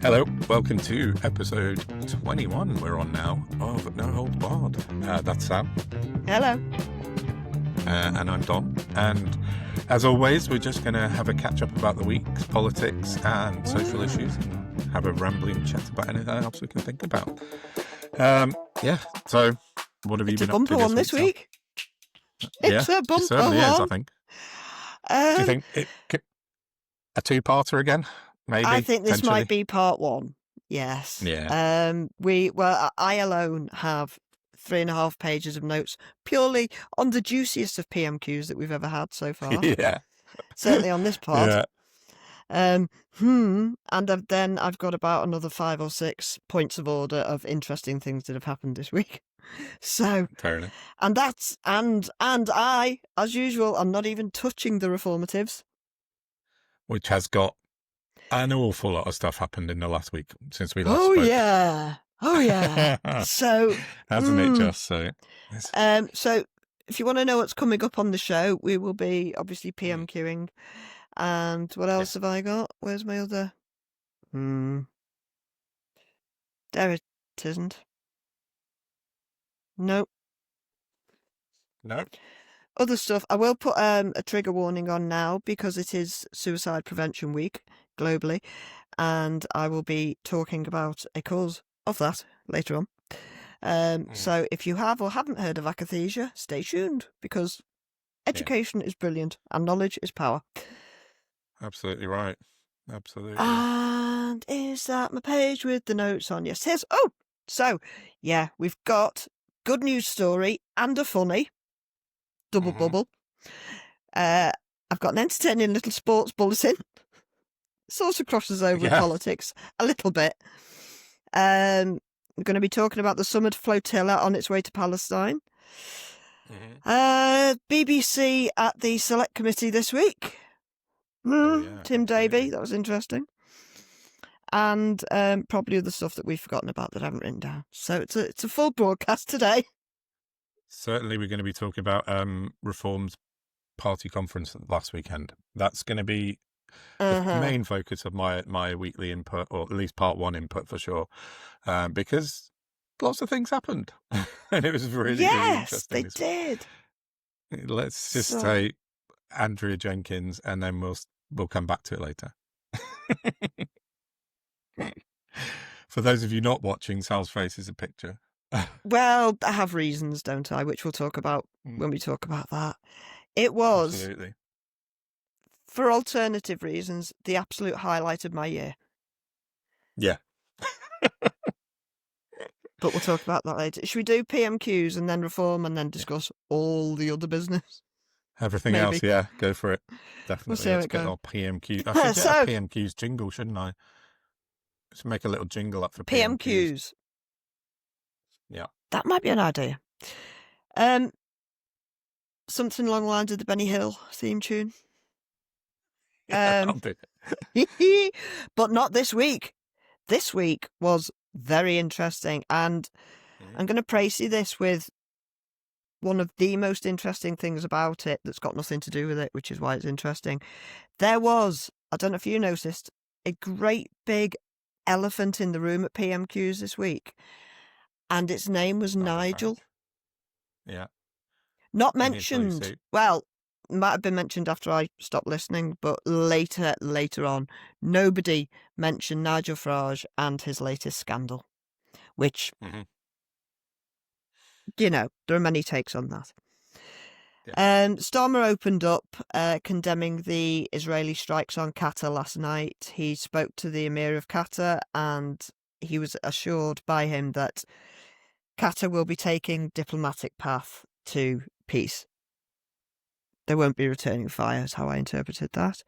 Hello, welcome to episode 21 we're on now of No Holds Barred. That's Sam. Hello. And I'm Don. And as always, we're just going to have a catch-up about the week's politics and social issues and have a rambling chat about anything else we can think about. So what have you been up to this week? It's a bumper it certainly one. is, I think. Do you think a two-parter again? Maybe. I think this might be part one. Yes. Yeah. I alone have 3.5 pages of notes purely on the juiciest of PMQs that we've ever had so far. Yeah. Certainly on this part. Yeah. And then I've got about another 5 or 6 points of order of interesting things that have happened this week. So, fair enough. And that's and I, as usual, I'm not even touching the reformatives, which has got an awful lot of stuff happened in the last week since we last spoke. Oh yeah. So hasn't it just so? So if you want to know what's coming up on the show, we will be obviously PMQing. And what else have I got? Where's my other? There it isn't. Nope. No. Other stuff. I will put a trigger warning on now because it is Suicide Prevention Week globally, and I will be talking about a cause of that later on. So if you have or haven't heard of Akathisia, stay tuned because education is brilliant and knowledge is power. Absolutely right. Absolutely. And is that my page with the notes on? Yes, here's. Oh, so we've got good news story and a funny. Double bubble. I've got an entertaining little sports bulletin. Sort of crosses over with politics a little bit. We're going to be talking about the summit's flotilla on its way to Palestine. BBC at the Select Committee this week. Tim Davey, that was interesting. And probably other stuff that we've forgotten about that I haven't written down. So it's a full broadcast today. Certainly we're going to be talking about Reform's party conference last weekend. That's going to be the main focus of my weekly input, or at least part one input for sure, because lots of things happened. And it was really interesting. Yes, they did. Let's just say Andrea Jenkins, and then we'll come back to it later. For those of you not watching, Sal's face is a picture. Well, I have reasons, don't I? Which we'll talk about when we talk about that. It was, absolutely, for alternative reasons, the absolute highlight of my year. Yeah. But we'll talk about that later. Should we do PMQs and then reform and then discuss all the other business? Everything else, yeah. Go for it. Definitely. We'll see how Let's it get goes. our PMQs. I should get a PMQs jingle, shouldn't I? Let's make a little jingle up for PMQs. Yeah. That might be an idea. Something along the lines of the Benny Hill theme tune. I'll do it. But not this week. This week was very interesting, and I'm going to praise you this with one of the most interesting things about it that's got nothing to do with it, which is why it's interesting. There was, I don't know if you noticed, a great big elephant in the room at PMQs this week, and its name was Nigel. Yeah. Not mentioned. Well, might have been mentioned after I stopped listening, but later on, nobody mentioned Nigel Farage and his latest scandal, which, there are many takes on that. Yeah. Starmer opened up condemning the Israeli strikes on Qatar last night. He spoke to the Emir of Qatar, and he was assured by him that Qatar will be taking diplomatic path to peace. They won't be returning fire, is how I interpreted that.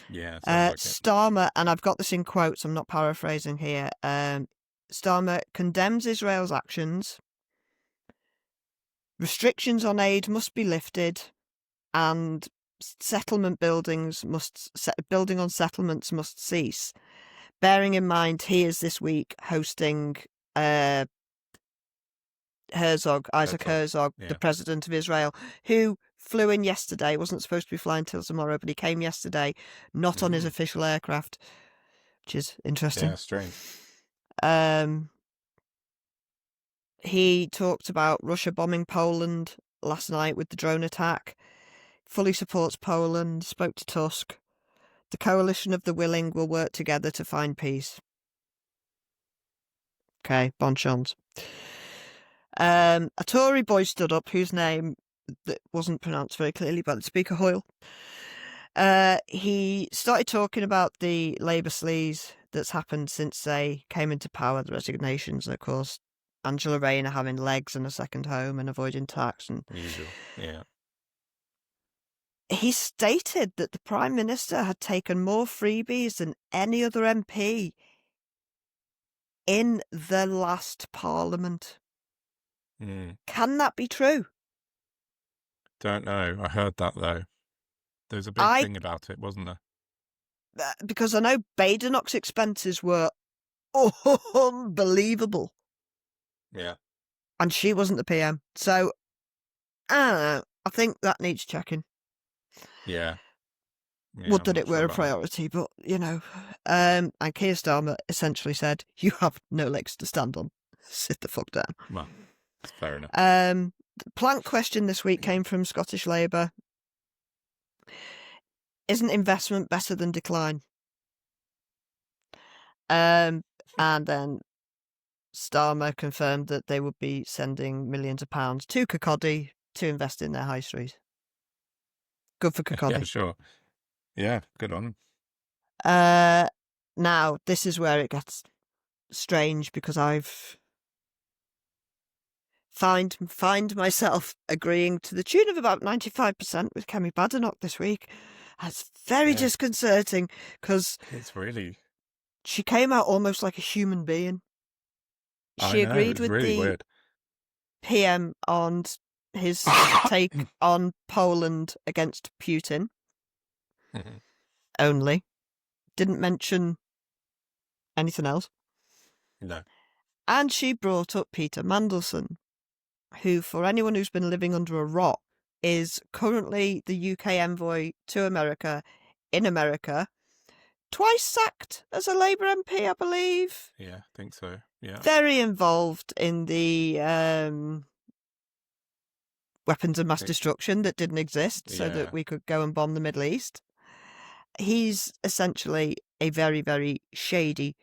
Yeah. Starmer, and I've got this in quotes, I'm not paraphrasing here. Starmer condemns Israel's actions. Restrictions on aid must be lifted, and building on settlements must cease. Bearing in mind, he is this week hosting Isaac Herzog, the president of Israel, who flew in yesterday, wasn't supposed to be flying till tomorrow, but he came yesterday, not on his official aircraft, which is interesting. Yeah, strange. He talked about Russia bombing Poland last night with the drone attack. Fully supports Poland, spoke to Tusk. The coalition of the willing will work together to find peace. Okay, bon chance. A Tory boy stood up whose name that wasn't pronounced very clearly by the Speaker Hoyle. He started talking about the Labour sleaze that's happened since they came into power, the resignations, and of course Angela Rayner having legs and a second home and avoiding tax. And Usual, yeah. he stated that the Prime Minister had taken more freebies than any other MP in the last Parliament. Can that be true? Don't know. I heard that, though. There was a big thing about it, wasn't there? Because I know Badenoch's expenses were unbelievable. Yeah. And she wasn't the PM. So, I don't know. I think that needs checking. Yeah. Would that it were a priority, but, you know. And Keir Starmer essentially said, you have no legs to stand on. Sit the fuck down. Well, that's fair enough. The plank question this week came from Scottish Labour. Isn't investment better than decline? And then Starmer confirmed that they would be sending millions of pounds to Kirkcaldy to invest in their high street. Good for Kirkcaldy. Yeah, sure. Yeah, good on them. Now, this is where it gets strange because I've find myself agreeing to the tune of about 95% with Kemi Badenoch this week. That's very disconcerting because it's really... she came out almost like a human being. She agreed with really the weird. PM on his take on Poland against Putin. Only. Didn't mention anything else. No. And she brought up Peter Mandelson, who, for anyone who's been living under a rock, is currently the UK envoy to America, in America. Twice sacked as a Labour MP, I believe. Yeah, I think so. Yeah. Very involved in the weapons of mass destruction that didn't exist so that we could go and bomb the Middle East. He's essentially a very, very shady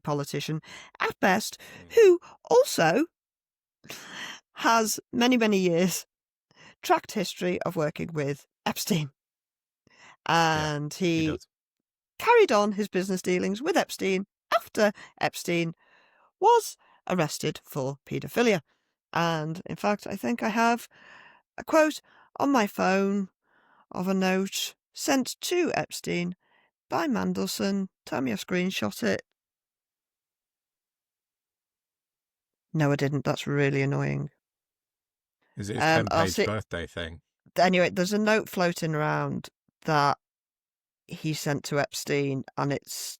politician at best, who also has many, many years tracked history of working with Epstein. And he carried on his business dealings with Epstein after Epstein was arrested for paedophilia. And in fact, I think I have a quote on my phone of a note sent to Epstein by Mandelson. Tell me I screenshot it. No, I didn't. That's really annoying. Is it his 10-page birthday thing? Anyway, there's a note floating around that he sent to Epstein, and it's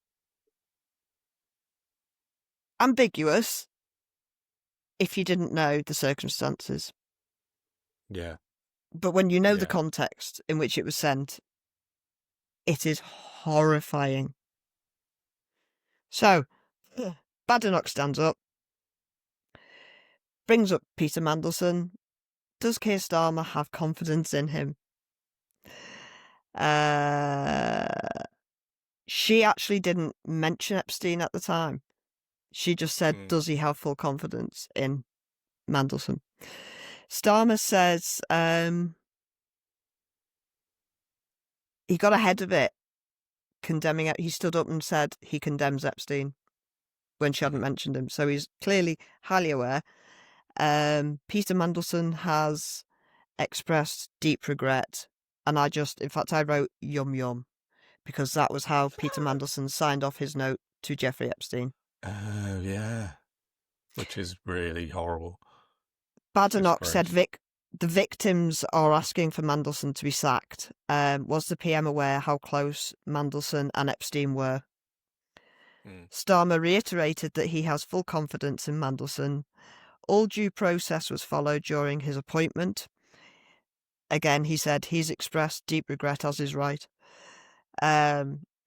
ambiguous if you didn't know the circumstances. Yeah. But when you know the context in which it was sent, it is horrifying. So, Badenoch stands up, brings up Peter Mandelson. Does Keir Starmer have confidence in him? She actually didn't mention Epstein at the time. She just said, does he have full confidence in Mandelson? Starmer says he got ahead of it, condemning it. He stood up and said he condemns Epstein when she hadn't mentioned him. So he's clearly highly aware. Peter Mandelson has expressed deep regret. And in fact, I wrote yum yum because that was how Peter Mandelson signed off his note to Jeffrey Epstein. Oh, yeah. Which is really horrible. Badenoch said the victims are asking for Mandelson to be sacked. Was the PM aware how close Mandelson and Epstein were? Starmer reiterated that he has full confidence in Mandelson. All due process was followed during his appointment. Again, he said he's expressed deep regret as is right.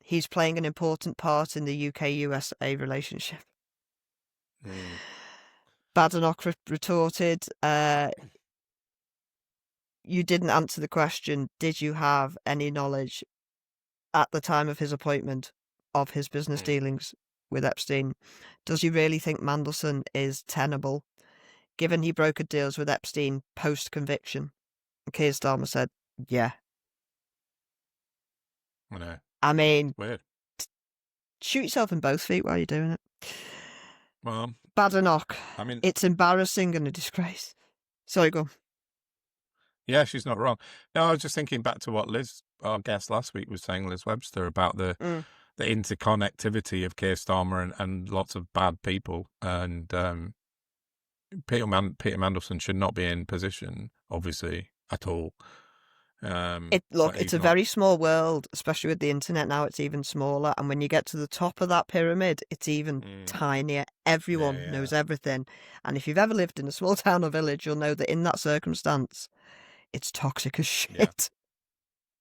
he's playing an important part in the UK-USA relationship. Badenoch retorted, you didn't answer the question, did you have any knowledge at the time of his appointment of his business dealings with Epstein? Does he really think Mandelson is tenable, given he brokered deals with Epstein post-conviction? Keir Starmer said, yeah. I know. I mean, Weird. Shoot yourself in both feet while you're doing it. Well, Badenoch, I mean, it's embarrassing and a disgrace. Sorry, go on. Yeah, she's not wrong. No, I was just thinking back to what Liz, our guest last week, was saying, Liz Webster, about the interconnectivity of Keir Starmer and lots of bad people. And Peter Mandelson should not be in position, obviously, at all. It's a very small world, especially with the internet now. It's even smaller, and when you get to the top of that pyramid, it's even tinier. Everyone knows everything, and if you've ever lived in a small town or village, you'll know that in that circumstance, it's toxic as shit,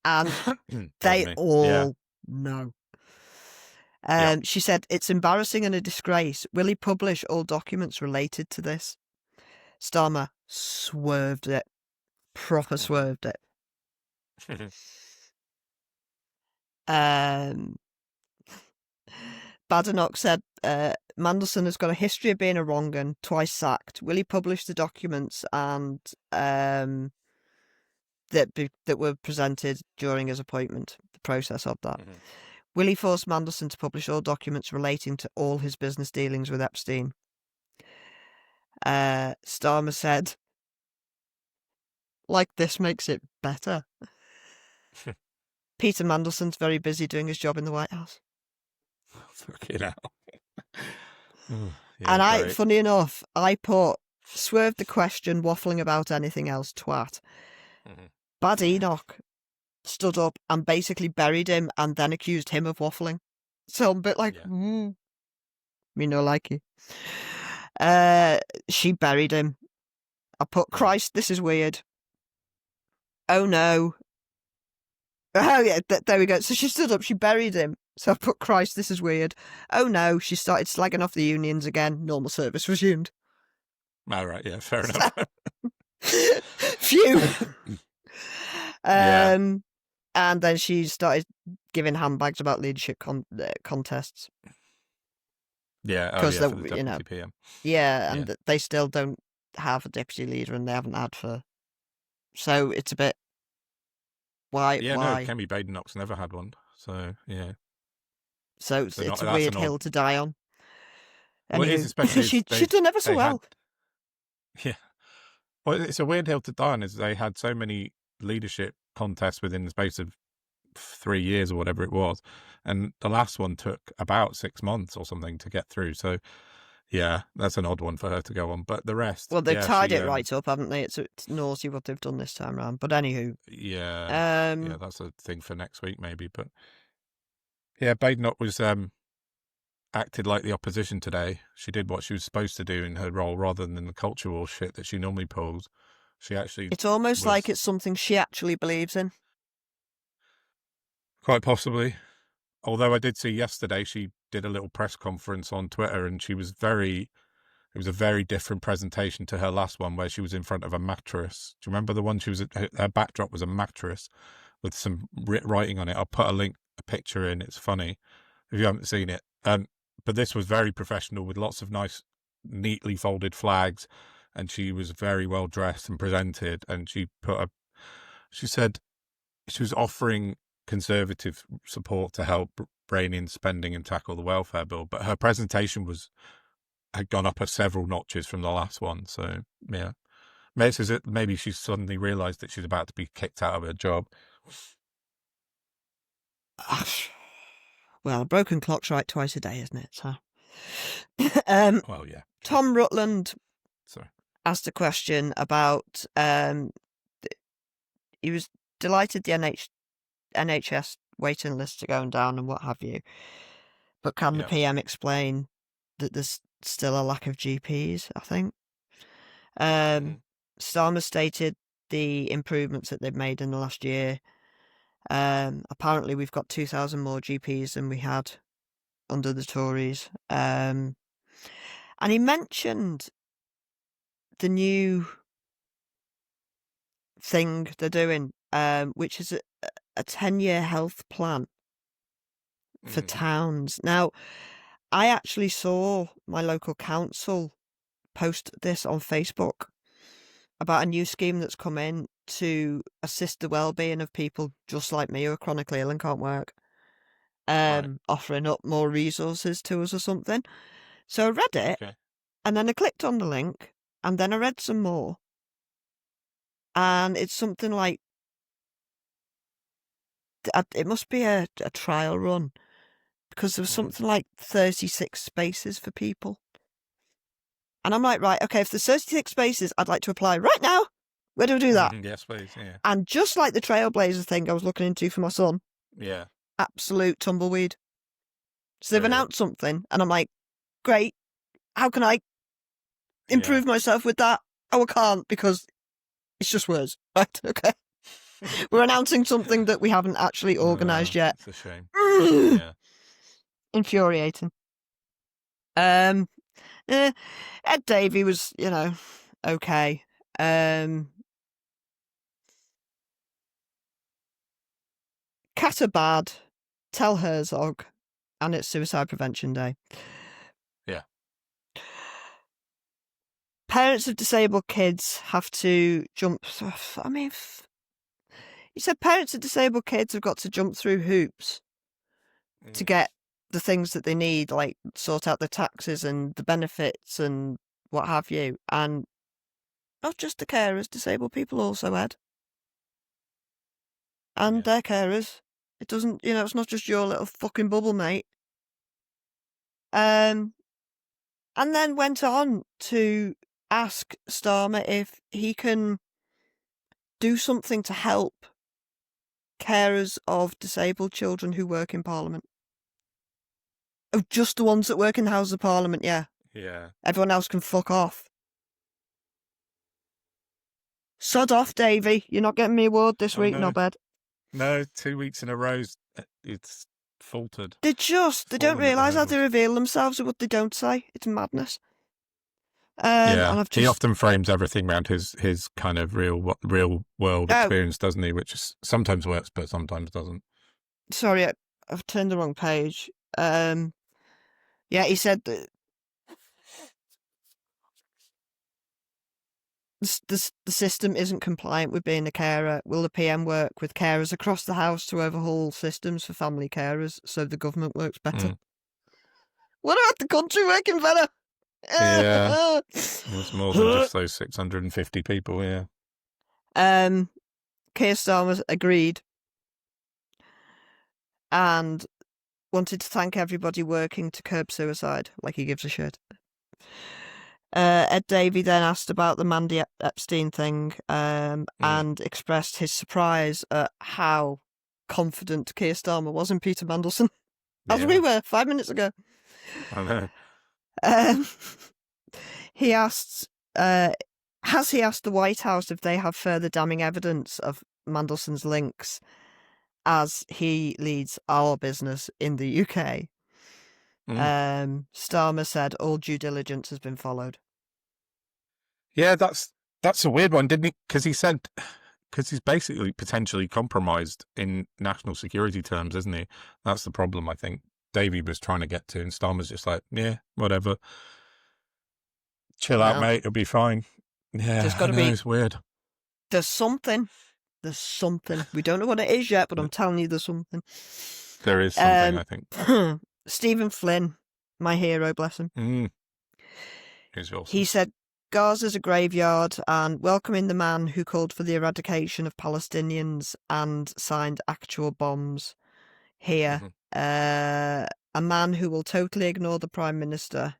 and they all know. She said, it's embarrassing and a disgrace. Will he publish all documents related to this? Starmer swerved it, proper swerved it. Badenoch said, Mandelson has got a history of being a wrong 'un, twice sacked. Will he publish the documents and that were presented during his appointment, the process of that? Will he force Mandelson to publish all documents relating to all his business dealings with Epstein? Starmer said, like this makes it better. Peter Mandelson's very busy doing his job in the White House. Fucking hell. And funny enough, I put, swerved the question, waffling about anything else, twat. Badenoch stood up and basically buried him and then accused him of waffling. So I'm a bit like, me no like you. She buried him. I put, Christ, this is weird. Oh no. Oh yeah, there we go. So she stood up, she buried him. So I put, Christ, this is weird. Oh no, she started slagging off the unions again. Normal service resumed. All right, yeah, fair enough. Phew. And then she started giving handbags about leadership contests. Yeah, because for the deputy PM. And they still don't have a deputy leader, and they haven't had for. So it's a bit. Why? Yeah, no, Kemi Badenoch's never had one. So yeah. So it's a weird hill to die on. Well, it is, especially she's done ever so well. Yeah. Well, it's a weird hill to die on, is they had so many leadership contests within the space of 3 years or whatever it was, and the last one took about 6 months or something to get through. So yeah, that's an odd one for her to go on. But the rest, well, they've tied it right up, haven't they? It's naughty what they've done this time around. But anywho, yeah, that's a thing for next week maybe. But yeah, Badenoch was acted like the opposition today. She did what she was supposed to do in her role, rather than the culture war shit that she normally pulls. She actually, it's almost like it's something she actually believes in. Quite possibly. Although I did see yesterday she did a little press conference on Twitter, and it was a very different presentation to her last one, where she was in front of a mattress. Do you remember the one her backdrop was a mattress with some writing on it? I'll put a picture in. It's funny if you haven't seen it. But this was very professional, with lots of nice, neatly folded flags, and she was very well dressed and presented. And she said she was offering Conservative support to help rein in spending and tackle the welfare bill, but her presentation had gone up several notches from the last one. So yeah, maybe she suddenly realised that she's about to be kicked out of her job. Well, a broken clock's right twice a day, isn't it? So, well, yeah. Tom Rutland asked a question about. He was delighted the NHS waiting lists are going down and what have you, but can the PM explain that there's still a lack of GPs? I think Starmer stated the improvements that they've made in the last year, Apparently, we've got 2,000 more GPs than we had under the Tories. And he mentioned the new thing they're doing, which is a 10-year health plan for towns. Now, I actually saw my local council post this on Facebook about a new scheme that's come in to assist the well-being of people just like me who are chronically ill and can't work, offering up more resources to us or something. So I read it, and then I clicked on the link, and then I read some more, and it's something like, it must be a trial run, because there was something like 36 spaces for people. And I'm like, right, okay, if there's 36 spaces, I'd like to apply right now. Where do I do that? Yes, please, yeah. And just like the Trailblazer thing I was looking into for my son, absolute tumbleweed. So they've announced something, and I'm like, great, how can I improve myself with that? Oh, I can't, because it's just words. Right, okay. We're announcing something that we haven't actually organised yet. It's a shame. Infuriating. Ed Davey was, okay. Cat are bad. Tell Herzog. And it's Suicide Prevention Day. Yeah. Parents of disabled kids have to jump. I mean, he said parents of disabled kids have got to jump through hoops to get the things that they need, like sort out the taxes and the benefits and what have you. And not just the carers, disabled people also, Ed. And they're carers. It doesn't, it's not just your little fucking bubble, mate. And then went on to ask Starmer if he can do something to help carers of disabled children who work in Parliament. Oh, just the ones that work in the House of Parliament, yeah. Yeah. Everyone else can fuck off. Sod off, Davey. You're not getting me a award this week, no. knobhead. No, 2 weeks in a row, it's faltered. They don't realise how they reveal themselves with what they don't say. It's madness. And he often frames everything around his kind of real world experience, doesn't he? Which sometimes works, but sometimes doesn't. Sorry, I've turned the wrong page. He said that the system isn't compliant with being a carer. Will the PM work with carers across the house to overhaul systems for family carers so the government works better? What about the country working better? Yeah, it's more than just those 650 people. Yeah. Keir Starmer agreed and wanted to thank everybody working to curb suicide, like he gives a shit. Ed Davey then asked about the Mandy Epstein thing and expressed his surprise at how confident Keir Starmer was in Peter Mandelson, as we were 5 minutes ago. I know. He asked, has he asked the White House if they have further damning evidence of Mandelson's links as he leads our business in the UK? Starmer said all due diligence has been followed. Yeah, that's a weird one, didn't he? Because he's basically potentially compromised in national security terms, isn't he? That's the problem I think Davey was trying to get to, and Starmer's just like, yeah, whatever. Chill out, mate. It'll be fine. Yeah, there's got to be. It's weird. There's something. We don't know what it is yet, but I'm telling you, there's something. There is something, I think. Stephen Flynn, my hero, bless him. He's awesome. He said, Gaza's a graveyard, and welcoming the man who called for the eradication of Palestinians and signed actual bombs here. A man who will totally ignore the Prime Minister.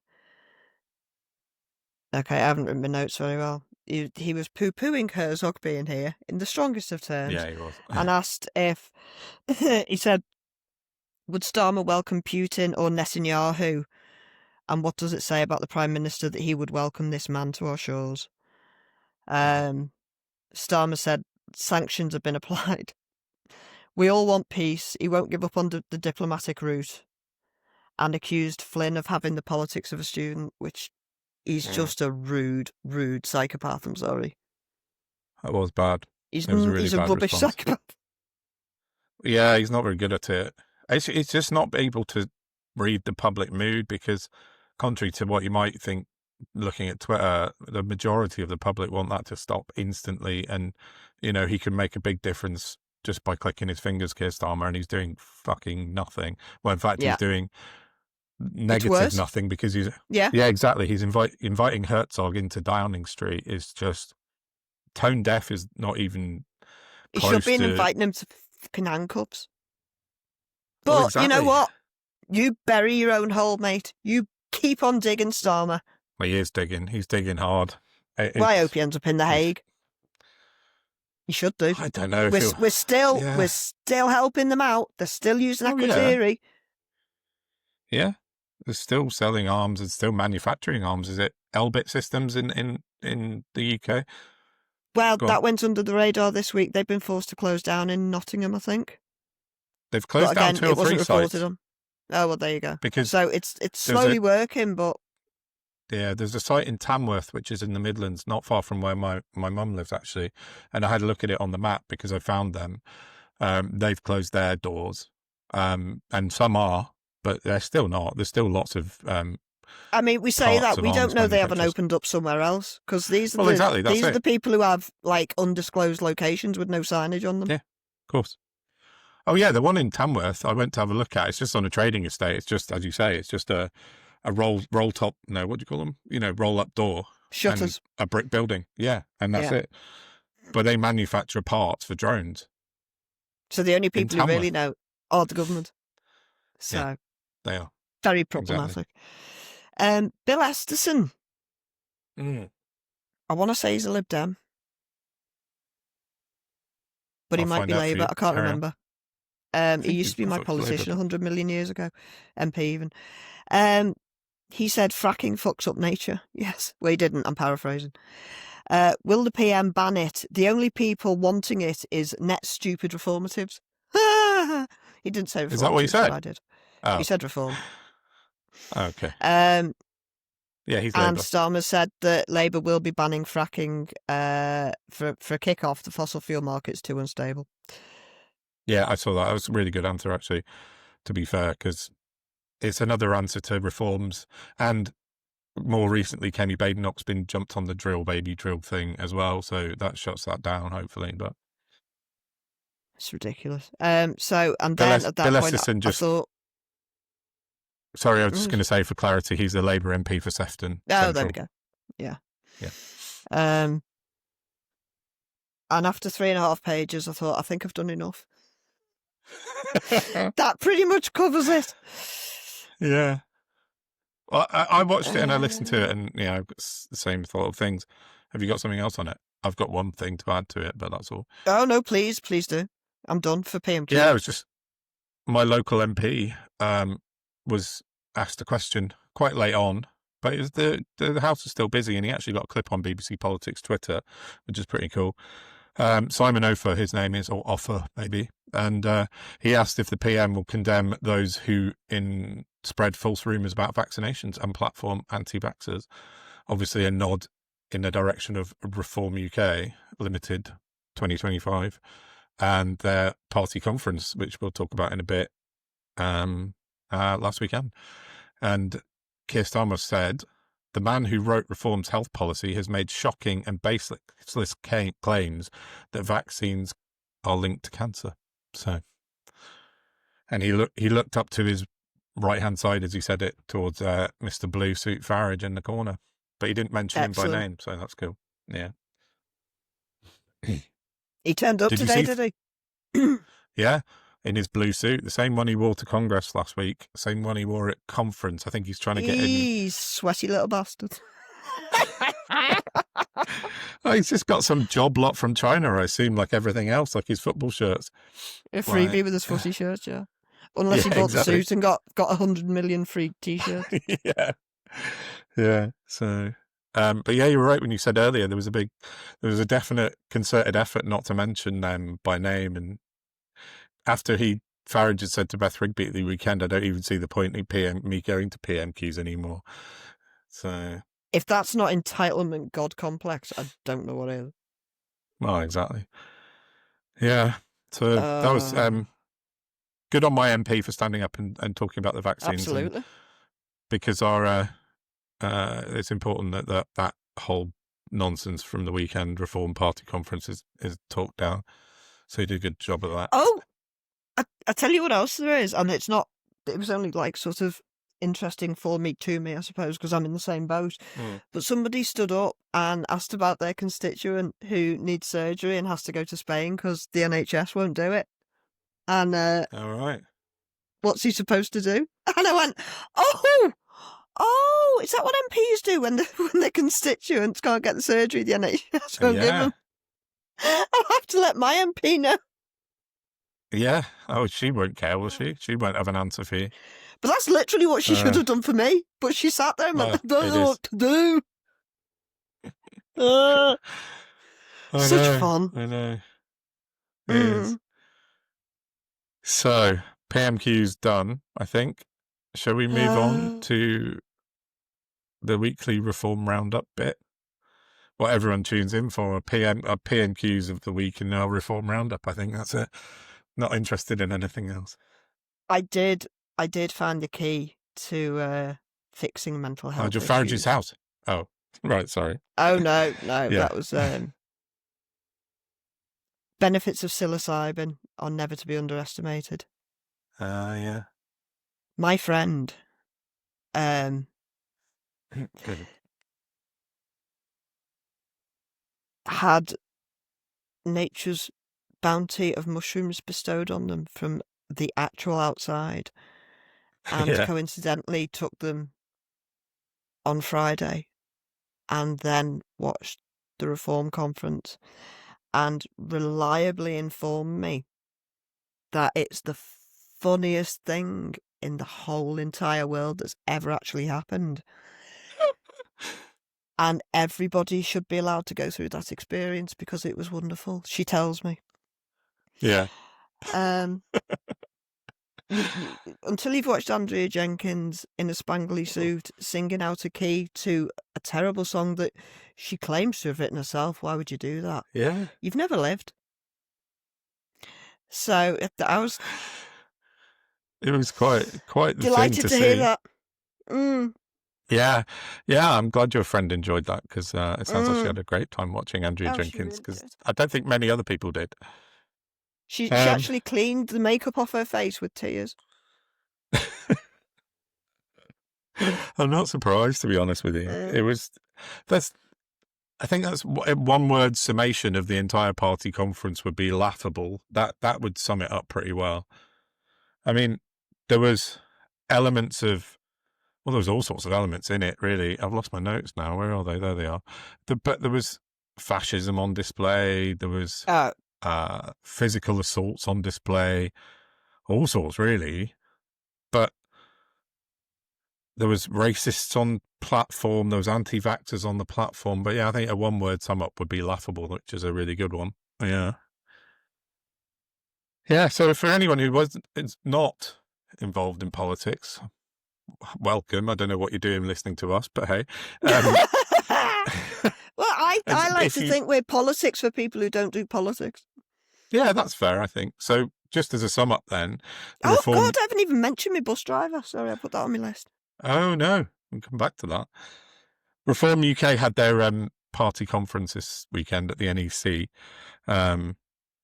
Okay, I haven't written my notes very well. He was poo-pooing Herzog being here in the strongest of terms. Yeah, he was. And asked if, he said, would Starmer welcome Putin or Netanyahu? And what does it say about the Prime Minister that he would welcome this man to our shores? Starmer said sanctions have been applied. We all want peace. He won't give up on the diplomatic route. And accused Flynn of having the politics of a student, which he's just a rude psychopath. I'm sorry. That was bad. He's It was a really bad rubbish response. psychopath. Yeah, he's not very good at it. It's just not able to read the public mood because, contrary to what you might think, looking at Twitter, the majority of the public want that to stop instantly. And, you know, he can make a big difference just by clicking his fingers, Keir Starmer, and he's doing fucking nothing. Well, in fact, he's doing negative nothing because he's... Yeah, exactly. He's inviting Herzog into Downing Street is just... Tone deaf is not even He close should be to... inviting him to fucking handcuffs. But Well, exactly. You know what? You bury your own hole, mate. You keep on digging, Starmer. Well, he is digging. He's digging hard. Well, I hope he ends up in The Hague. He should do. I don't know. We're still helping them out. They're still using Akathisia. Yeah. They're still selling arms and still manufacturing arms. Is it Elbit Systems in the UK? Well, that went under the radar this week. They've been forced to close down in Nottingham, I think. They've closed down 2 or 3 sites. On. Oh, well, there you go. Because so it's slowly working, but... Yeah, there's a site in Tamworth, which is in the Midlands, not far from where my mum lives, actually. And I had a look at it on the map because I found them. They've closed their doors. And some are, but they're still not. There's still lots of... I mean, we say that. We don't know they haven't opened up somewhere else. Because these are the people who have, like, undisclosed locations with no signage on them. Yeah, of course. Oh, yeah, the one in Tamworth, I went to have a look at. It's just on a trading estate. It's just, as you say, it's just a roll top, no, what do you call them? You know, roll up door. Shutters. A brick building. Yeah. And that's it. But they manufacture parts for drones. So the only people who really know are the government. So. Yeah, they are. Very problematic. Exactly. Bill Esterson. I want to say he's a Lib Dem. But he might be Labour. I can't remember. He used to be my politician 100 million years ago. MP even. He said fracking fucks up nature. Yes. Well, he didn't. I'm paraphrasing. Will the PM ban it? The only people wanting it is net stupid reformatives. He didn't say reformatives. Is that what he said? I did. He said reform. Okay. Yeah, he's and Labour. Starmer said that Labour will be banning fracking for a kick-off. The fossil fuel market's too unstable. Yeah, I saw that. That was a really good answer, actually, to be fair, because it's another answer to reforms. And more recently, Kemi Badenoch's been jumped on the drill baby drill thing as well, so that shuts that down, hopefully. But it's ridiculous. And then at that point, I thought... Sorry, I was just going to say, for clarity, he's the Labour MP for Sefton. Oh, there we go. Yeah. And after 3.5 pages, I thought, I think I've done enough. That pretty much covers it. Yeah. Well, I watched it and I listened to it, and I've got the same thought of things. Have you got something else on it? I've got one thing to add to it, but that's all. Oh, no, please do. I'm done for PMQ. Yeah, it was just my local MP was asked a question quite late on, but it was the House was still busy, and he actually got a clip on BBC Politics Twitter, which is pretty cool. Simon Ofer, his name is, or Offer maybe, and he asked if the PM will condemn those who spread false rumours about vaccinations and platform anti-vaxxers. Obviously a nod in the direction of Reform UK Limited 2025 and their party conference, which we'll talk about in a bit, last weekend. And Keir Starmer said, the man who wrote Reform's health policy has made shocking and baseless claims that vaccines are linked to cancer. So, and he looked up to his right-hand side as he said it towards Mr. Blue Suit Farage in the corner, but he didn't mention him by name, so that's cool. Yeah. He turned up today, did he? Yeah, in his blue suit, the same one he wore to Congress last week, same one he wore at conference. I think he's trying to get in. He's sweaty little bastard. Oh, he's just got some job lot from China, I assume, like everything else, like his football shirts. A freebie with his footy shirts, yeah. Unless he bought the suit and got 100 million free T-shirts. Yeah. So, but yeah, you were right when you said earlier there was a definite concerted effort not to mention them by name, and after Farage had said to Beth Rigby at the weekend, I don't even see the point in me going to PMQs anymore. So if that's not entitlement God complex, I don't know what is. Well, exactly. Yeah. So that was good on my MP for standing up and talking about the vaccines. Absolutely. Because it's important that whole nonsense from the weekend Reform Party conference is talked down. So you did a good job of that. Oh, I tell you what else there is, and it was only like sort of interesting to me, I suppose, because I'm in the same boat. But somebody stood up and asked about their constituent who needs surgery and has to go to Spain because the NHS won't do it. And all right, what's he supposed to do? And I went, oh, is that what MPs do when their constituents can't get the surgery the NHS won't give them? I'll have to let my MP know. Yeah. Oh, she won't care, will she? She won't have an answer for you. But that's literally what she should have done for me. But she sat there and went, I don't know what to do. Such fun. I know. It is. So, PMQ's done, I think. Shall we move on to the weekly Reform Roundup bit? What everyone tunes in for, PMQs of the week and now Reform Roundup. I think that's it. Not interested in anything else. I did find the key to fixing mental health Nigel Farage's house. Oh, right, sorry. Oh, no, that was... benefits of psilocybin are never to be underestimated. Yeah. My friend had nature's bounty of mushrooms bestowed on them from the actual outside, and coincidentally took them on Friday and then watched the Reform conference and reliably informed me that it's the funniest thing in the whole entire world that's ever actually happened. And everybody should be allowed to go through that experience because it was wonderful, she tells me. Yeah. Until you've watched Andrea Jenkins in a spangly suit singing out of key to a terrible song that she claims to have written herself, why would you do that? Yeah. You've never lived. So I was... It was quite the delighted thing to hear that. Yeah, I'm glad your friend enjoyed that because it sounds like she had a great time watching Andrea Jenkins because I don't think many other people did. She actually cleaned the makeup off her face with tears. I'm not surprised, to be honest with you. I think that's one word summation of the entire party conference would be laughable. That would sum it up pretty well. I mean, there was elements of, well, there was all sorts of elements in it, really. I've lost my notes now. Where are they? There they are. But there was fascism on display. There was physical assaults on display. All sorts, really. But there was racists on platform. There was anti-vaxxers on the platform. But yeah, I think a one-word sum up would be laughable, which is a really good one. Yeah. Yeah, so for anyone who is not involved in politics, welcome. I don't know what you're doing listening to us, but hey. Well, I like to think we're politics for people who don't do politics. Yeah, that's fair, I think. So just as a sum up then. God, I haven't even mentioned my bus driver. Sorry, I put that on my list. Oh, no. We'll come back to that. Reform UK had their party conference this weekend at the NEC,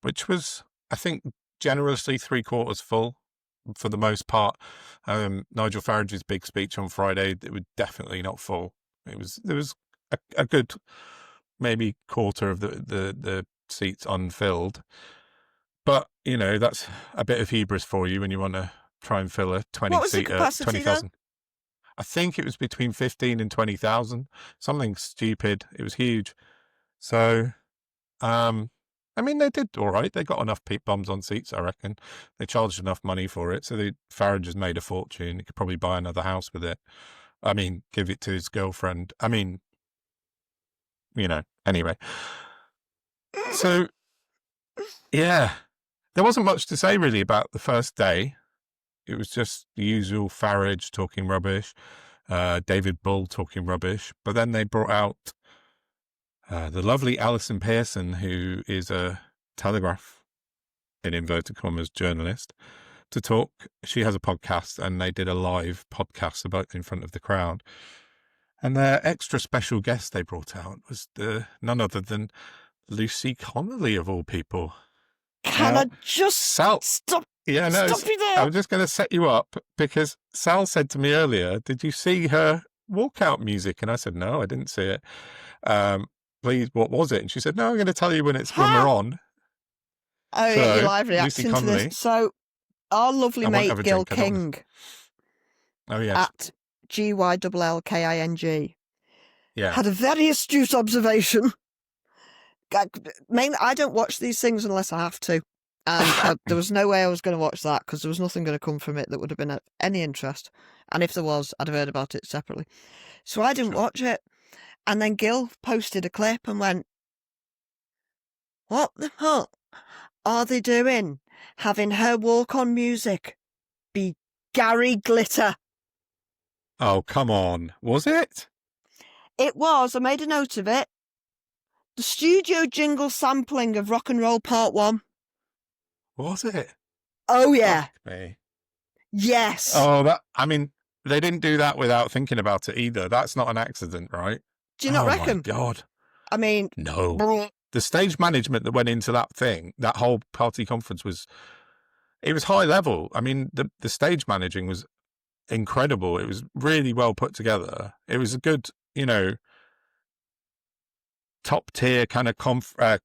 which was, I think, generously 3/4 full for the most part. Nigel Farage's big speech on Friday, it was definitely not full. There was a good maybe quarter of the seats unfilled. But, you know, that's a bit of hubris for you when you want to try and fill a 20,000. I think it was between 15 and 20,000. Something stupid. It was huge. So, I mean, they did all right. They got enough bums on seats, I reckon. They charged enough money for it. So Farage has made a fortune. He could probably buy another house with it. I mean, give it to his girlfriend. I mean, you know, anyway. So, yeah. there wasn't much to say really about the first day. It was just the usual Farage talking rubbish, David Bull talking rubbish. But then they brought out the lovely Alison Pearson, who is a Telegraph, in inverted commas, journalist, to talk. She has a podcast, and they did a live podcast about in front of the crowd. And their extra special guest they brought out was none other than Lucy Connolly, of all people. Can I just stop? Yeah, no, stop you there. I was just going to set you up because Sal said to me earlier, "Did you see her walkout music?" And I said, "No, I didn't see it. Please, what was it?" And she said, "No, I'm going to tell you when we're on." Oh, yeah, your live reaction to Connolly, this. So, our lovely mate Gil King, at GYLLKING, had a very astute observation. Mainly, I don't watch these things unless I have to. And there was no way I was going to watch that because there was nothing going to come from it that would have been of any interest. And if there was, I'd have heard about it separately. So I didn't watch it. And then Gil posted a clip and went, "What the fuck are they doing? Having her walk-on music be Gary Glitter." Oh, come on. Was it? It was. I made a note of it. The studio jingle sampling of Rock and Roll Part 1. Was it? Oh, yeah. Fuck me. Yes. Oh, I mean, they didn't do that without thinking about it either. That's not an accident, right? Do you not reckon? Oh, my God. I mean... No. The stage management that went into that thing, that whole party conference it was high level. I mean, the stage managing was incredible. It was really well put together. It was a good, top tier kind of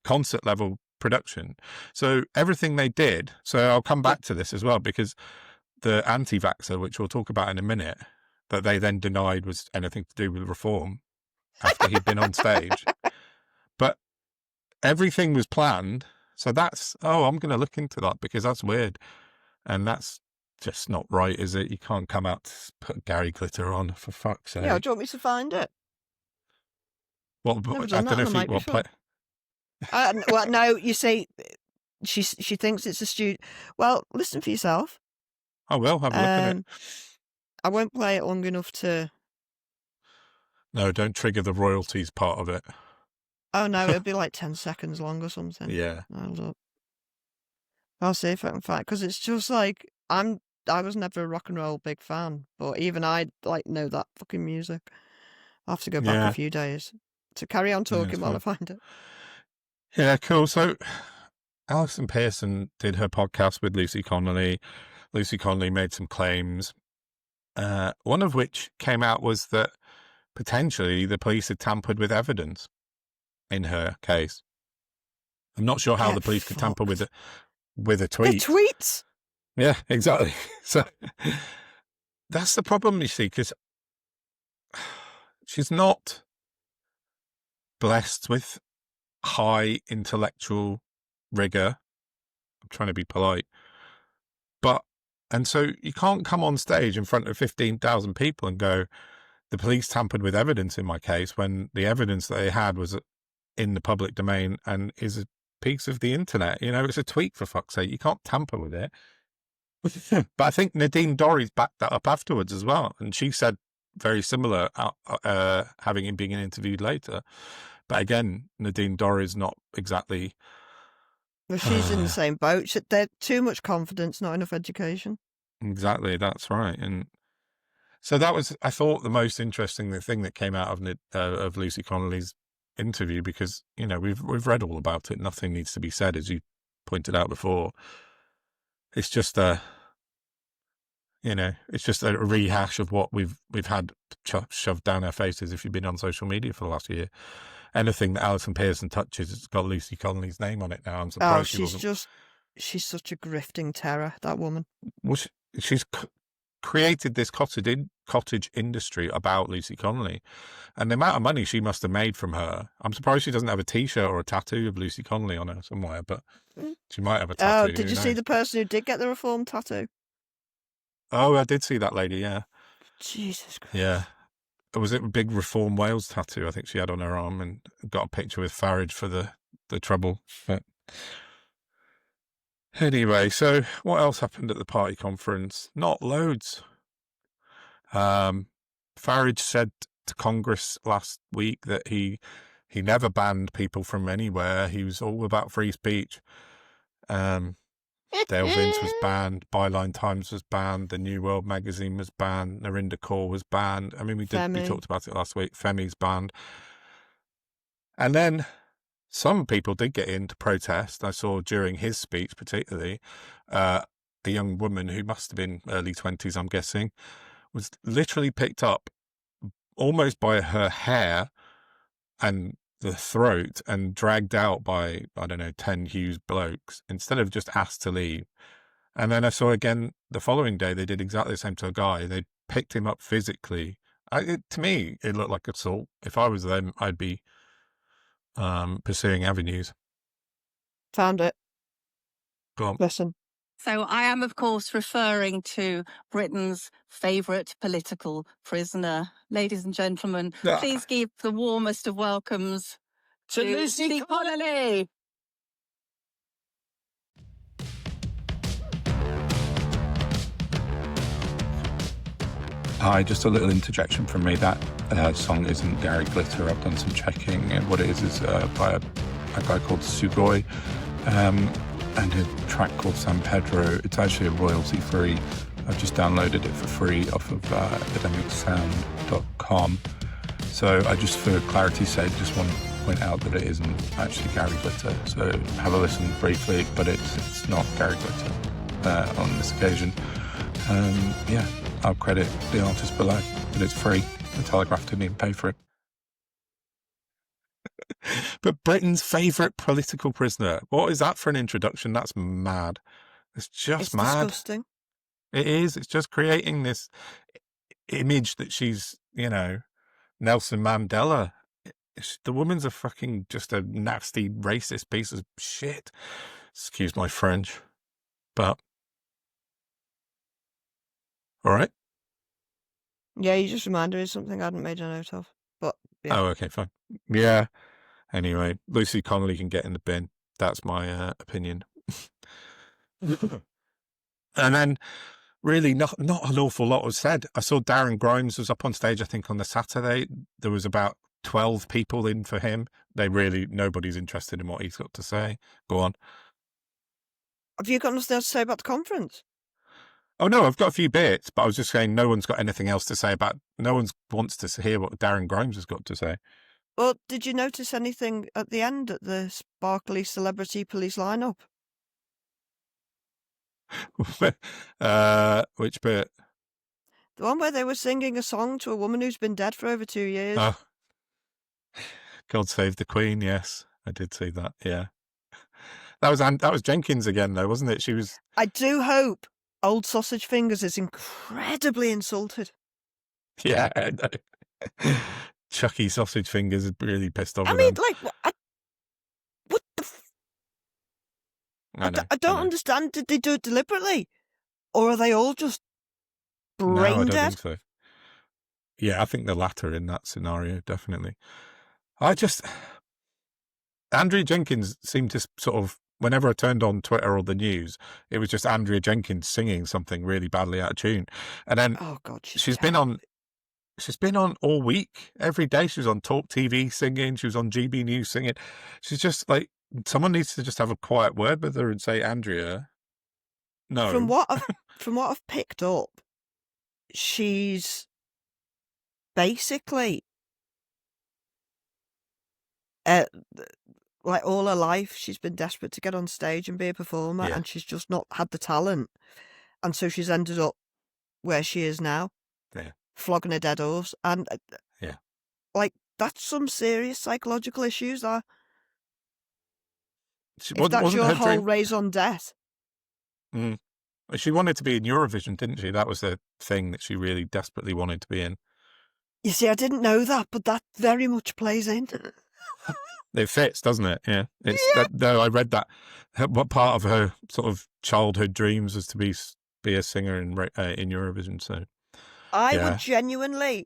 concert level production. So everything they did, so I'll come back to this as well, because the antivaxxer, which we'll talk about in a minute, that they then denied was anything to do with reform after he'd been on stage. But everything was planned. So I'm going to look into that because that's weird. And that's just not right, is it? You can't come out to put Gary Glitter on, for fuck's sake. Yeah, do you want me to find it? Well, I don't know if you play. Well, no, you see, she thinks it's a studio. Well, listen for yourself. I will have a look at it. I won't play it long enough to... No, don't trigger the royalties part of it. Oh, no, it'll be like 10 seconds long or something. Yeah. I'll see if I can find... Because it's just like, I was never a rock and roll big fan, but even I, know that fucking music. I'll have to go back a few days. So carry on talking while I find it. Yeah, cool. So Alison Pearson did her podcast with Lucy Connolly. Lucy Connolly made some claims. One of which came out was that potentially the police had tampered with evidence in her case. I'm not sure how the police could tamper with a tweet. The tweets? Yeah, exactly. So that's the problem, you see, because she's not blessed with high intellectual rigor. I'm trying to be polite. And so you can't come on stage in front of 15,000 people and go, the police tampered with evidence in my case, when the evidence that they had was in the public domain and is a piece of the internet. It's a tweet, for fuck's sake. You can't tamper with it. But I think Nadine Dorries backed that up afterwards as well. And she said very similar, being interviewed later. But again, Nadine Dorries not exactly... Well, she's in the same boat. They're too much confidence, not enough education. Exactly, that's right. And so that was, I thought, the most interesting thing that came out of Lucy Connolly's interview, because we've read all about it. Nothing needs to be said, as you pointed out before. It's just a rehash of what we've had shoved down our faces if you've been on social media for the last year. Anything that Alison Pearson touches, it's got Lucy Connolly's name on it now. I'm surprised she's such a grifting terror, that woman. Well, she's created this cottage industry about Lucy Connolly, and the amount of money she must have made from her. I'm surprised she doesn't have a T-shirt or a tattoo of Lucy Connolly on her somewhere, but she might have a tattoo. Oh, did you see the person who did get the reform tattoo? Oh, I did see that lady, yeah. Jesus Christ. Yeah. Was it a big Reform Wales tattoo I think she had on her arm, and got a picture with Farage for the trouble. But Anyway, so what else happened at the party conference? Not loads. Farage said to Congress last week that he never banned people from anywhere. He was all about free speech. Dale Vince was banned. Byline Times was banned. The New World magazine was banned. Narinder Kaur was banned. I mean, we talked about it last week. Femi's banned. And then some people did get in to protest. I saw during his speech, particularly, a young woman who must have been early 20s, I'm guessing, was literally picked up almost by her hair and the throat and dragged out by, I don't know, 10 huge blokes instead of just asked to leave. And then I saw again the following day, they did exactly the same to a guy. They picked him up physically. To me, it looked like assault. If I was them, I'd be pursuing avenues. Found it. Go on. Listen. So I am, of course, referring to Britain's favourite political prisoner. Ladies and gentlemen, please give the warmest of welcomes to Lucy Connolly. Hi, just a little interjection from me. That song isn't Gary Glitter. I've done some checking, and what it is by a guy called Sugoi, and a track called San Pedro. It's actually a royalty-free. I've just downloaded it for free off of academicsound.com. So I just, for clarity's sake, just want to point out that it isn't actually Gary Glitter. So have a listen briefly, but it's not Gary Glitter on this occasion. Yeah, I'll credit the artist below, but it's free. The Telegraph didn't even pay for it. But Britain's favourite political prisoner. What is that for an introduction? That's mad. It's just mad. It's disgusting. It is. It's just creating this image that she's, Nelson Mandela. The woman's a fucking just a nasty racist piece of shit. Excuse my French. But all right. Yeah, you just reminded me of something I hadn't made a note of. But yeah. Oh, okay, fine. Yeah. Anyway, Lucy Connolly can get in the bin. That's my opinion. And then, really, not an awful lot was said. I saw Darren Grimes was up on stage, I think, on the Saturday. There was about 12 people in for him. Nobody's interested in what he's got to say. Go on. Have you got nothing else to say about the conference? Oh, no, I've got a few bits, but I was just saying no one's got anything else to say about... No one wants to hear what Darren Grimes has got to say. Well, did you notice anything at the end at the sparkly celebrity police lineup? Which bit? The one where they were singing a song to a woman who's been dead for over 2 years. Oh. God Save the Queen, yes. I did see that, yeah. That was Jenkins again, though, wasn't it? She was... I do hope Old Sausage Fingers is incredibly insulted. Yeah, I know. Chucky Sausage Fingers is really pissed off. I mean, like, what the? I don't understand. Did they do it deliberately, or are they all just brain no, I don't dead? think so. Yeah, I think the latter in that scenario, definitely. Andrea Jenkins seemed to sort of, whenever I turned on Twitter or the news, it was just Andrea Jenkins singing something really badly out of tune, and then oh god, she's been on all week. Every day she was on Talk TV singing. She was on GB News singing. She's just like, someone needs to just have a quiet word with her and say, Andrea, no. From what I've picked up, she's basically like all her life she's been desperate to get on stage and be a performer, and she's just not had the talent, and so she's ended up where she is now. Yeah. Flogging a dead horse, and like that's some serious psychological issues there. If that's your whole raison d'etre. She wanted to be in Eurovision, didn't she? That was the thing that she really desperately wanted to be in. You see, I didn't know that, but that very much plays in. It fits, doesn't it? Yeah. Though I read that what part of her sort of childhood dreams was to be a singer in Eurovision. So I would genuinely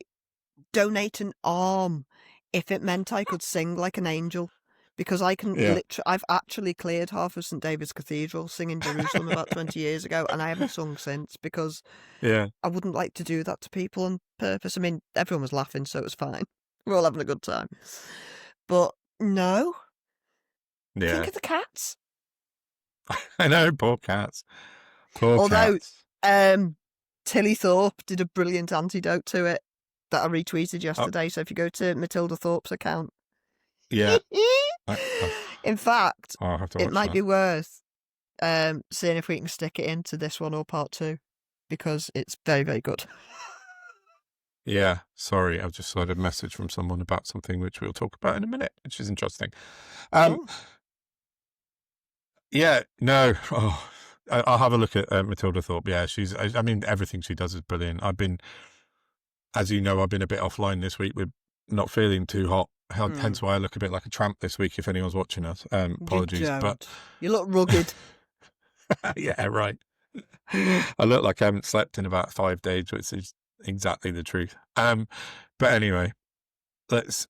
donate an arm if it meant I could sing like an angel. because I can Yeah. I've actually cleared half of St David's Cathedral singing Jerusalem about 20 years ago, and I haven't sung since because Yeah. I wouldn't like to do that to people on purpose. I mean, everyone was laughing, so it was fine. We're all having a good time. But no. Think Yeah. of the cats. I know, poor cats. Poor Although, cats. Tilly Thorpe did a brilliant antidote to it that I retweeted Oh, yesterday. So if you go to Matilda Thorpe's account, yeah. in fact, I'll have to it watch might that. be worth seeing if we can stick it into this one or part 2, because it's very, very good. Yeah, sorry, I've just had a message from someone about something which we'll talk about in a minute, which is interesting. Oh. Yeah, no, I'll have a look at Matilda Thorpe. Yeah, I mean, everything she does is brilliant. As you know, I've been a bit offline this week with not feeling too hot. Hence why I look a bit like a tramp this week, if anyone's watching us. Apologies, but you look rugged. yeah, right. I look like I haven't slept in about 5 days, which is exactly the truth. But anyway, let's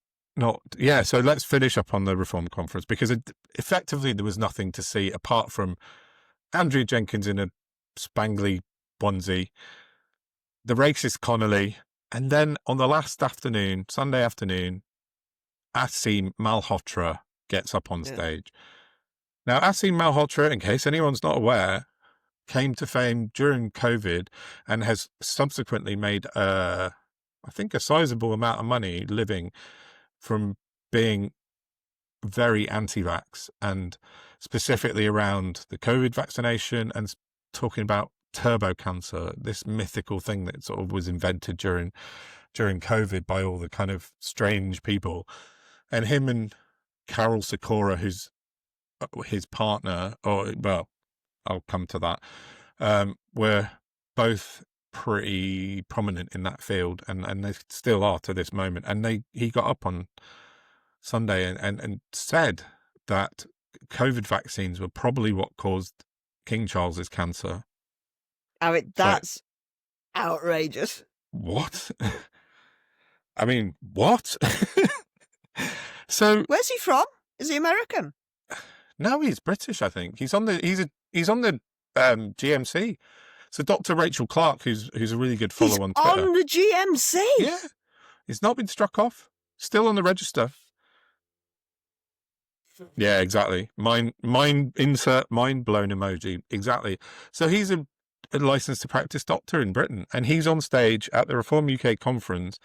finish up on the Reform Conference, because effectively there was nothing to see apart from Andrew Jenkins in a spangly onesie, the racist Connolly, and then on the last afternoon, Sunday afternoon, Asim Malhotra gets up on stage. Now, Asim Malhotra, in case anyone's not aware, came to fame during COVID and has subsequently made, I think, a sizable amount of money living from being very anti-vax, and specifically around the COVID vaccination, and talking about turbo cancer, this mythical thing that sort of was invented during COVID by all the kind of strange people. And him and Carol Sikora, who's his partner, well, I'll come to that, were both pretty prominent in that field, and they still are to this moment. And he got up on Sunday and said that COVID vaccines were probably what caused King Charles's cancer. That's outrageous. What? I mean, what? So where's he from? Is he American? No, he's British, I think. He's on the GMC. So Dr. Rachel Clark, who's a really good follow on Twitter. On the GMC? Yeah. He's not been struck off. Still on the register. Yeah, exactly. Insert mind blown emoji. Exactly. So he's a licensed to practice doctor in Britain, and he's on stage at the Reform UK conference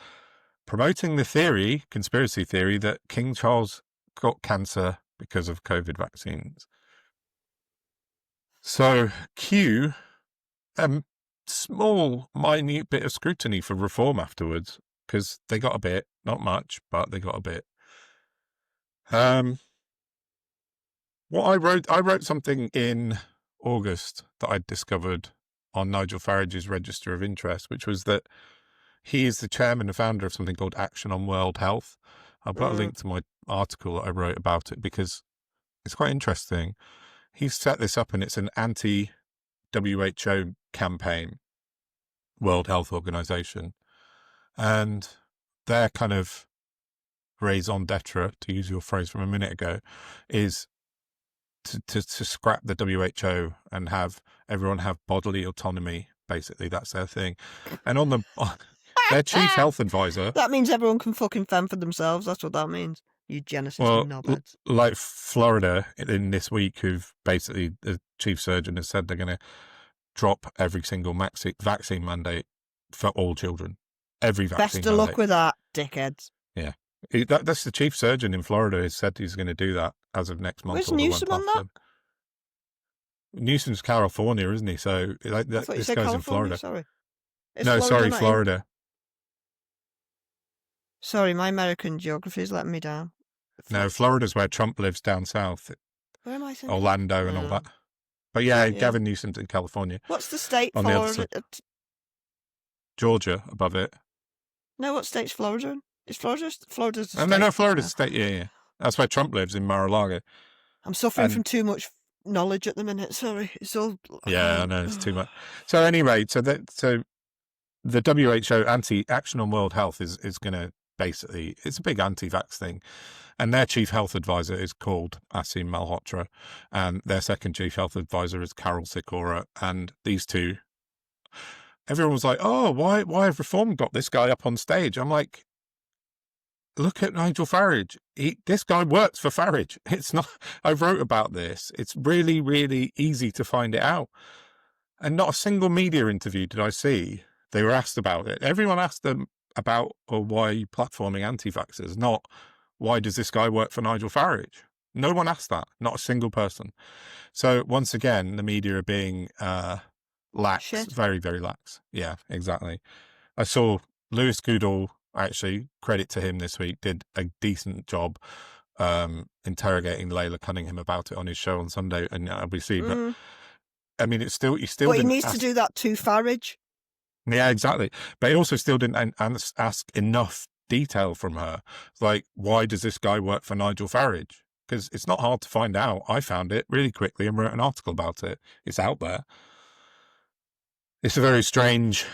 promoting the conspiracy theory, that King Charles got cancer because of COVID vaccines. So cue small, minute bit of scrutiny for Reform afterwards, because they got a bit, not much, but they got a bit. What I wrote something in August that I'd discovered on Nigel Farage's Register of Interest, which was that he is the chairman and founder of something called Action on World Health. I'll put a link to my article that I wrote about it, because it's quite interesting. He's set this up, and it's an anti-WHO campaign, World Health Organization. And their kind of raison d'etre, to use your phrase from a minute ago, is to scrap the WHO and have everyone have bodily autonomy. Basically, that's their thing. And on their chief health advisor... That means everyone can fucking fend for themselves. That's what that means. You Genesis knobheads. Like Florida in this week, who've basically, the chief surgeon has said they're going to drop every single vaccine mandate for all children. Every vaccine Best of luck with that, dickheads. Yeah. That's the chief surgeon in Florida has said he's going to do that as of next month. Where's Newsom on that? Newsom's California, isn't he? So this goes in Florida. Sorry. Florida. Sorry, my American geography is letting me down. No, Florida's where Trump lives down south. Where am I thinking? Orlando and all that. But yeah, Gavin Newsom's in California. What's the state on Florida? Georgia above it. No, what state's Florida in? Is Florida's the state? No, Florida's the state, yeah. That's where Trump lives, in Mar-a-Lago. I'm suffering from too much knowledge at the minute, sorry. It's all... Yeah, I know, it's too much. So anyway, so the WHO Action on World Health is going to basically. It's a big anti-vax thing. And their chief health advisor is called Asim Malhotra, and their second chief health advisor is Carol Sikora. And these two, everyone was like, oh, why have Reform got this guy up on stage? I'm like, look at Nigel Farage. This guy works for Farage. It's not, I wrote about this. It's really, really easy to find it out. And not a single media interview did I see. They were asked about it. Everyone asked them about, or why are you platforming anti-vaxxers? Not, why does this guy work for Nigel Farage? No one asked that. Not a single person. So once again, the media are being lax. Shit. Very, very lax. Yeah, exactly. I saw Lewis Goodall, actually, credit to him this week, did a decent job interrogating Layla Cunningham about it on his show on Sunday and LBC. But I mean, he still But he needs to do that to Farage. Yeah, exactly. But he also still didn't ask enough detail from her. Like, why does this guy work for Nigel Farage? Because it's not hard to find out. I found it really quickly and wrote an article about it. It's out there. It's a very strange,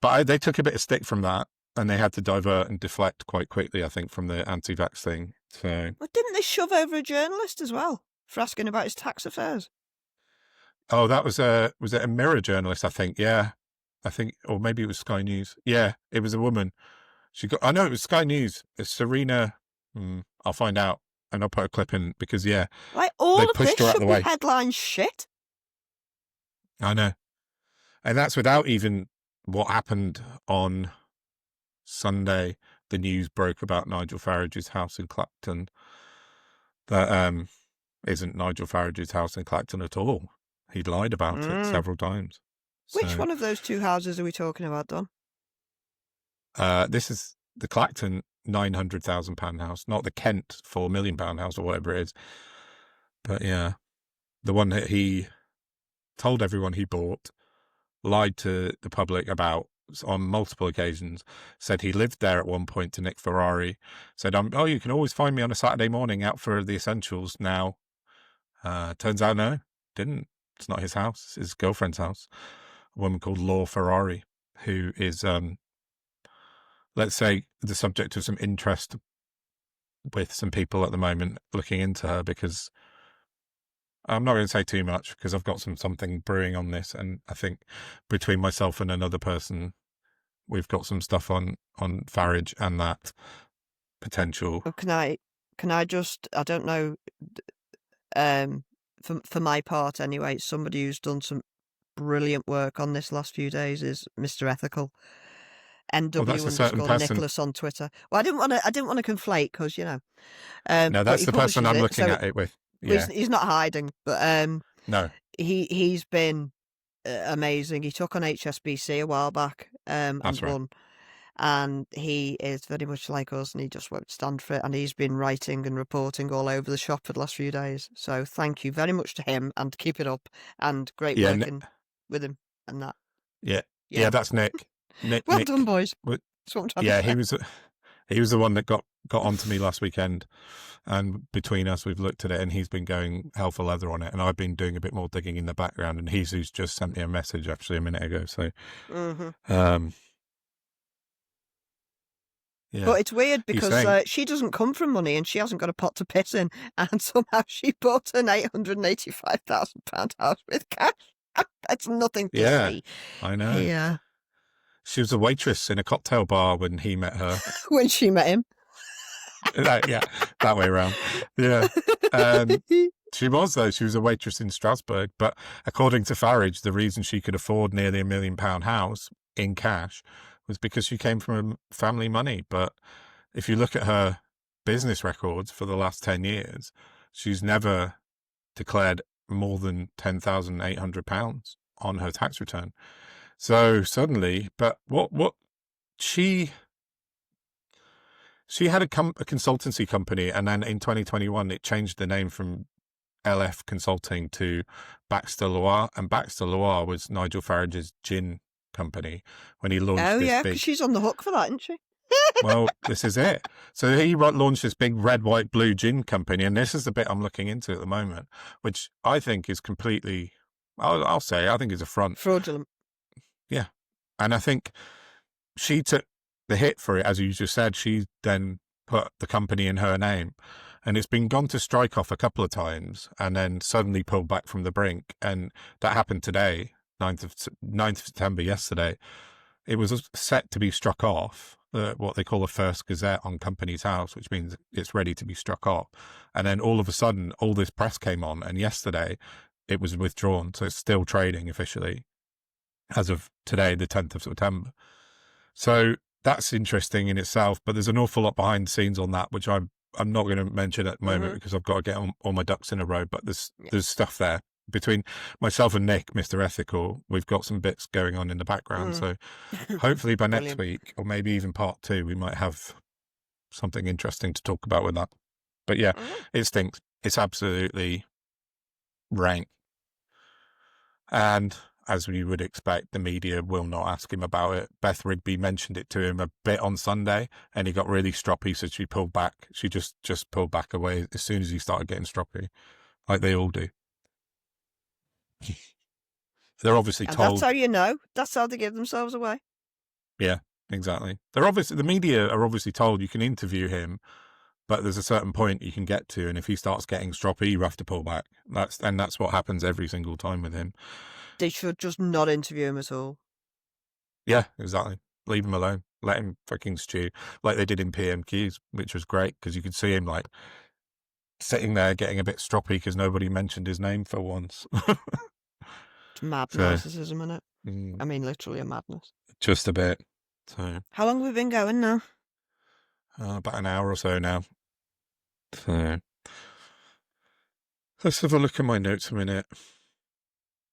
but they took a bit of stick from that, and they had to divert and deflect quite quickly, I think, from the anti-vax thing. So, But didn't they shove over a journalist as well for asking about his tax affairs? oh, that was it a Mirror journalist? I think, yeah, I think, or maybe it was Sky News. Yeah, it was a woman. I know it was Sky News. It's Serena. I'll find out, and I'll put a clip in because Like all they of this pushed her out should the be way. headline shit. I know, and that's without even what happened on Sunday. The news broke about Nigel Farage's house in Clacton. That isn't Nigel Farage's house in Clacton at all. He'd lied about it several times. Which one of those two houses are we talking about, Don? This is the Clacton £900,000 house, not the Kent £4 million house or whatever it is. But yeah, the one that he told everyone he bought, lied to the public about on multiple occasions, said he lived there at one point to Nick Ferrari, said, oh, you can always find me on a Saturday morning out for the essentials now. Turns out, no, didn't. It's not his house. It's his girlfriend's house. A woman called Law Ferrari, who is, let's say, the subject of some interest with some people at the moment looking into her, because I'm not going to say too much because I've got something brewing on this, and I think between myself and another person, we've got some stuff on Farage and that potential. Oh, can I just, I don't know, for my part anyway, somebody who's done some brilliant work on this last few days is Mr. Ethical. NW Nicholas on Twitter. Well, I didn't want to conflate because no, that's the person I'm looking at it with. Yeah. He's not hiding, but no, he's been amazing. He took on HSBC a while back and won, and he is very much like us, and he just won't stand for it. And he's been writing and reporting all over the shop for the last few days. So thank you very much to him, and keep it up. And great working with him and that. Yeah, that's Nick. Nick, done, boys. That's what I'm trying to say. He was the one that got onto me last weekend, and between us we've looked at it, and he's been going hell for leather on it, and I've been doing a bit more digging in the background, and he's who's just sent me a message actually a minute ago. So, yeah. But it's weird because she doesn't come from money, and she hasn't got a pot to piss in, and somehow she bought an £885,000 house with cash. That's nothing to see. I know. Yeah. She was a waitress in a cocktail bar when he met her. When she met him. Yeah, that way around. Yeah. She was, though. She was a waitress in Strasbourg. But according to Farage, the reason she could afford nearly £1 million house in cash was because she came from family money. But if you look at her business records for the last 10 years, she's never declared more than £10,800 on her tax return. So suddenly, but what she had a consultancy company, and then in 2021 it changed the name from LF Consulting to Baxter Loire, and Baxter Loire was Nigel Farage's gin company when he launched. Oh yeah, because she's on the hook for that, isn't she? Well, this is it. So he launched this big red, white, blue gin company, and this is the bit I'm looking into at the moment, which I think is completely, I'll say, I think is a front. Fraudulent. Yeah. And I think she took the hit for it, as you just said, she then put the company in her name, and it's been gone to strike off a couple of times and then suddenly pulled back from the brink. And that happened today, 9th of September, yesterday. It was set to be struck off, what they call a first gazette on Companies House, which means it's ready to be struck off. And then all of a sudden, all this press came on, and yesterday it was withdrawn. So it's still trading officially as of today, the 10th of September. So that's interesting in itself, but there's an awful lot behind the scenes on that, which I'm not going to mention at the moment because I've got to get all my ducks in a row, but there's stuff there. Between myself and Nick, Mr. Ethical, we've got some bits going on in the background. So hopefully by next week, or maybe even part 2, we might have something interesting to talk about with that. But yeah, it stinks. It's absolutely rank. And as we would expect, the media will not ask him about it. Beth Rigby mentioned it to him a bit on Sunday, and he got really stroppy, so she pulled back. She just pulled back away as soon as he started getting stroppy, like they all do. They're obviously told. That's how you know. That's how they give themselves away. Yeah, exactly. The media are obviously told you can interview him, but there's a certain point you can get to, and if he starts getting stroppy, you have to pull back. That's what happens every single time with him. They should just not interview him at all. Yeah, exactly. Leave him alone. Let him fucking stew, like they did in PMQs, which was great because you could see him like sitting there getting a bit stroppy because nobody mentioned his name for once. It's mad narcissism, isn't it? I mean, literally a madness. Just a bit. So, how long have we been going now? About an hour or so now. So, let's have a look at my notes a minute.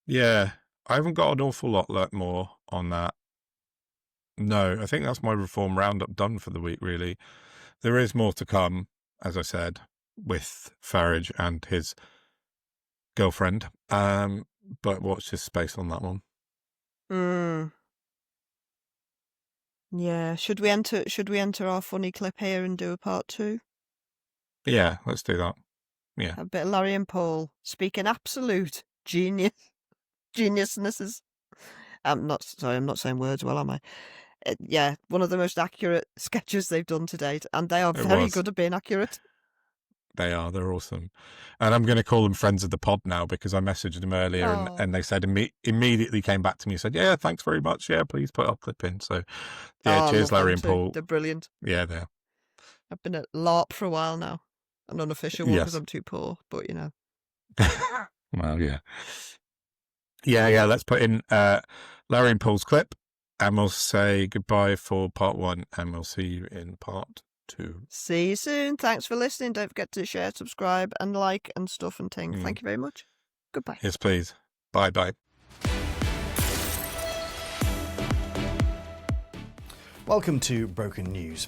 Yeah, I haven't got an awful lot more on that. No, I think that's my reform roundup done for the week, really. There is more to come, as I said, with Farage and his girlfriend. But watch this space on that one. Yeah. Should we enter our funny clip here and do a part 2? Yeah, let's do that. Yeah. A bit of Larry and Paul speaking absolute geniusnesses. I'm not saying words well, am I? Yeah, one of the most accurate sketches they've done to date, and they are very good at being accurate. They are. They're awesome. And I'm going to call them friends of the pod now because I messaged them earlier and they said immediately came back to me and said, yeah, thanks very much. Yeah, please put our clip in. So, yeah, cheers, Larry and Paul. They're brilliant. Yeah, they are. I've been at LARP for a while now. An unofficial one because I'm too poor, but you know. Well, yeah. Yeah, let's put in Larry and Paul's clip and we'll say goodbye for part 1 and we'll see you in part 2. See you soon. Thanks for listening. Don't forget to share, subscribe, and like and stuff and things. Thank you very much. Goodbye. Yes, please. Bye. Welcome to Broken News.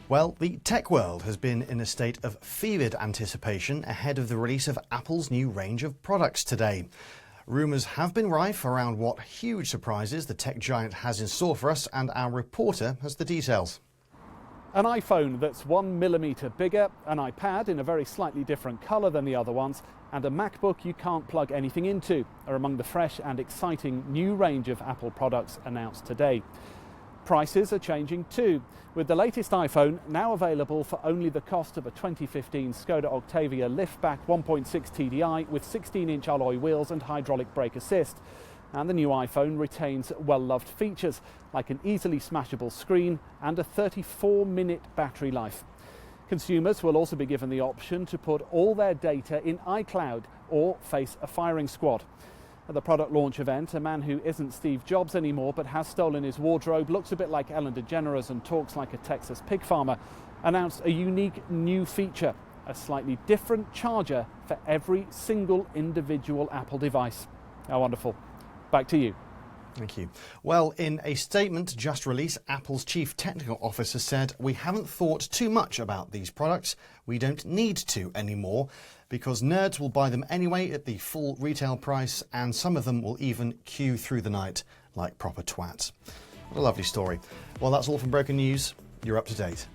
Well, the tech world has been in a state of fevered anticipation ahead of the release of Apple's new range of products today. Rumours have been rife around what huge surprises the tech giant has in store for us, and our reporter has the details. An iPhone that's 1mm bigger, an iPad in a very slightly different colour than the other ones, and a MacBook you can't plug anything into are among the fresh and exciting new range of Apple products announced today. Prices are changing too, with the latest iPhone now available for only the cost of a 2015 Skoda Octavia liftback 1.6 TDI with 16-inch alloy wheels and hydraulic brake assist. And the new iPhone retains well-loved features like an easily smashable screen and a 34-minute battery life. Consumers will also be given the option to put all their data in iCloud or face a firing squad. At the product launch event, a man who isn't Steve Jobs anymore but has stolen his wardrobe, looks a bit like Ellen DeGeneres and talks like a Texas pig farmer, announced a unique new feature, a slightly different charger for every single individual Apple device. How wonderful. Back to you. Thank you. Well, in a statement just released, Apple's chief technical officer said, "We haven't thought too much about these products. We don't need to anymore because nerds will buy them anyway at the full retail price, and some of them will even queue through the night like proper twats." What a lovely story. Well, that's all from Broken News. You're up to date.